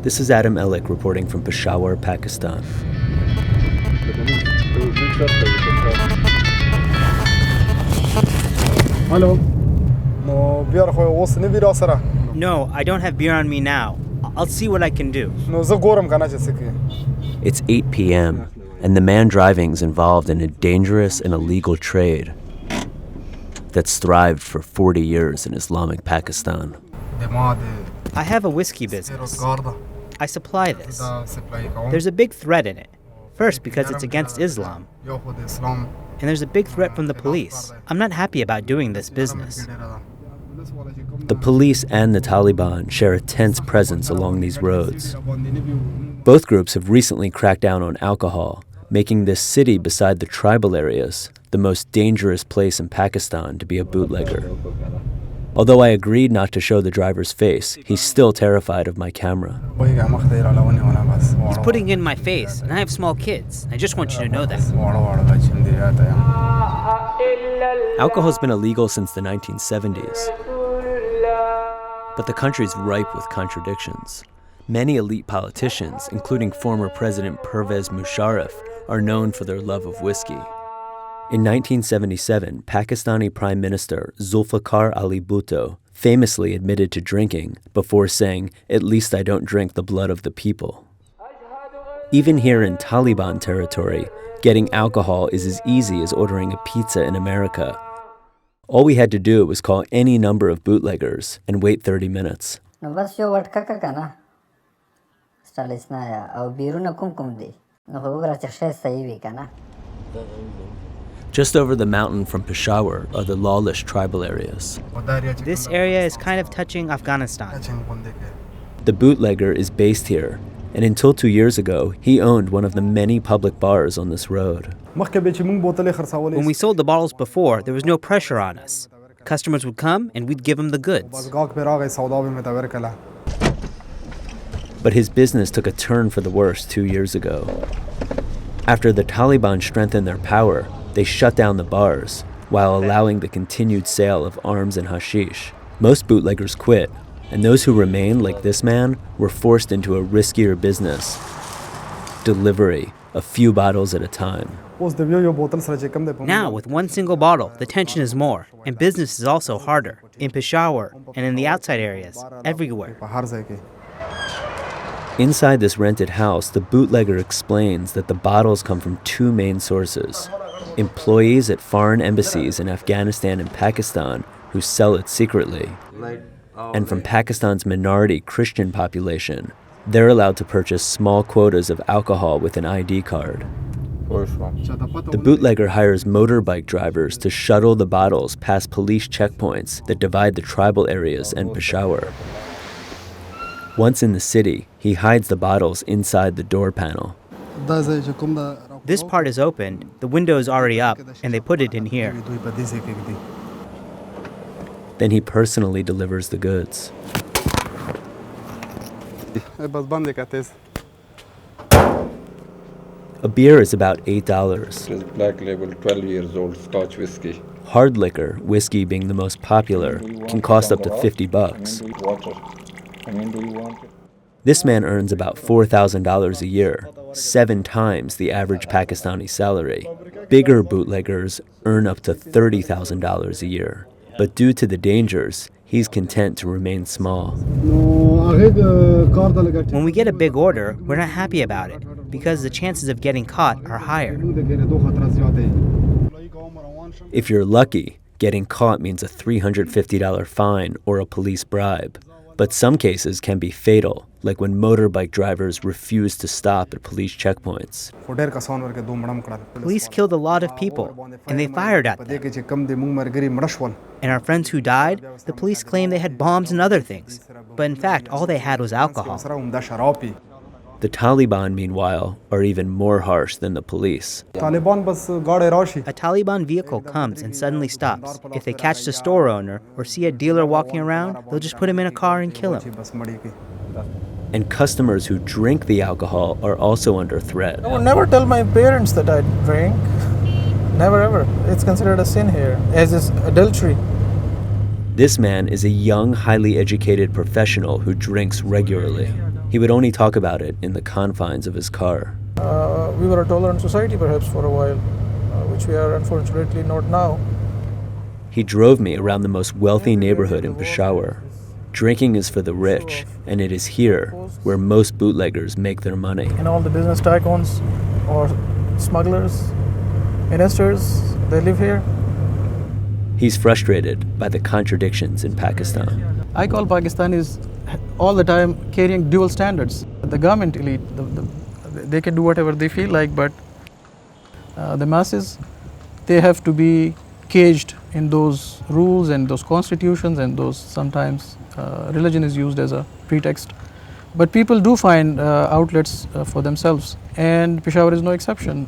This is Adam Ellick reporting from Peshawar, Pakistan. Hello. No, I don't have beer on me now. I'll see what I can do. It's 8 p.m., and the man driving's involved in a dangerous and illegal trade that's thrived for 40 years in Islamic Pakistan. I have a whiskey business. I supply this. There's a big threat in it. First, because it's against Islam. And there's a big threat from the police. I'm not happy about doing this business. The police and the Taliban share a tense presence along these roads. Both groups have recently cracked down on alcohol, making this city beside the tribal areas the most dangerous place in Pakistan to be a bootlegger. Although I agreed not to show the driver's face, he's still terrified of my camera. He's putting it in my face, and I have small kids. I just want you to know that. Alcohol's been illegal since the 1970s. But the country's ripe with contradictions. Many elite politicians, including former President Pervez Musharraf, are known for their love of whiskey. In 1977, Pakistani Prime Minister Zulfikar Ali Bhutto famously admitted to drinking before saying, "At least I don't drink the blood of the people." Even here in Taliban territory, getting alcohol is as easy as ordering a pizza in America. All we had to do was call any number of bootleggers and wait 30 minutes. Just over the mountain from Peshawar are the lawless tribal areas. This area is kind of touching Afghanistan. The bootlegger is based here, and until 2 years ago, he owned one of the many public bars on this road. When we sold the bottles before, there was no pressure on us. Customers would come, and we'd give them the goods. But his business took a turn for the worse 2 years ago. After the Taliban strengthened their power, they shut down the bars while allowing the continued sale of arms and hashish. Most bootleggers quit, and those who remained, like this man, were forced into a riskier business: delivery, a few bottles at a time. Now, with one single bottle, the tension is more, and business is also harder, in Peshawar and in the outside areas, everywhere. Inside this rented house, the bootlegger explains that the bottles come from two main sources: employees at foreign embassies in Afghanistan and Pakistan who sell it secretly, and from Pakistan's minority Christian population. They're allowed to purchase small quotas of alcohol with an ID card. The bootlegger hires motorbike drivers to shuttle the bottles past police checkpoints that divide the tribal areas and Peshawar. Once in the city, he hides the bottles inside the door panel. This part is opened, the window is already up, and they put it in here. Then he personally delivers the goods. A beer is about $8. It is black label, 12 years old Scotch whiskey. Hard liquor, whiskey being the most popular, can cost up to $50. This man earns about $4,000 a year, 7 times the average Pakistani salary. Bigger bootleggers earn up to $30,000 a year. But due to the dangers, he's content to remain small. When we get a big order, we're not happy about it, because the chances of getting caught are higher. If you're lucky, getting caught means a $350 fine or a police bribe. But some cases can be fatal, like when motorbike drivers refuse to stop at police checkpoints. Police killed a lot of people, and they fired at them. And our friends who died, the police claimed they had bombs and other things. But in fact, all they had was alcohol. The Taliban, meanwhile, are even more harsh than the police. A Taliban vehicle comes and suddenly stops. If they catch the store owner or see a dealer walking around, they'll just put him in a car and kill him. And customers who drink the alcohol are also under threat. I would never tell my parents that I drink. Never ever. It's considered a sin here, as is adultery. This man is a young, highly educated professional who drinks regularly. He would only talk about it in the confines of his car. We were a tolerant society perhaps for a while, which we are unfortunately not now. He drove me around the most wealthy neighborhood in Peshawar. Drinking is for the rich, and it is here where most bootleggers make their money. And all the business tycoons or smugglers, investors, they live here. He's frustrated by the contradictions in Pakistan. I call Pakistanis all the time carrying dual standards. The government elite, they can do whatever they feel like, but the masses, they have to be caged in those rules and those constitutions, and those sometimes religion is used as a pretext. But people do find outlets for themselves, and Peshawar is no exception.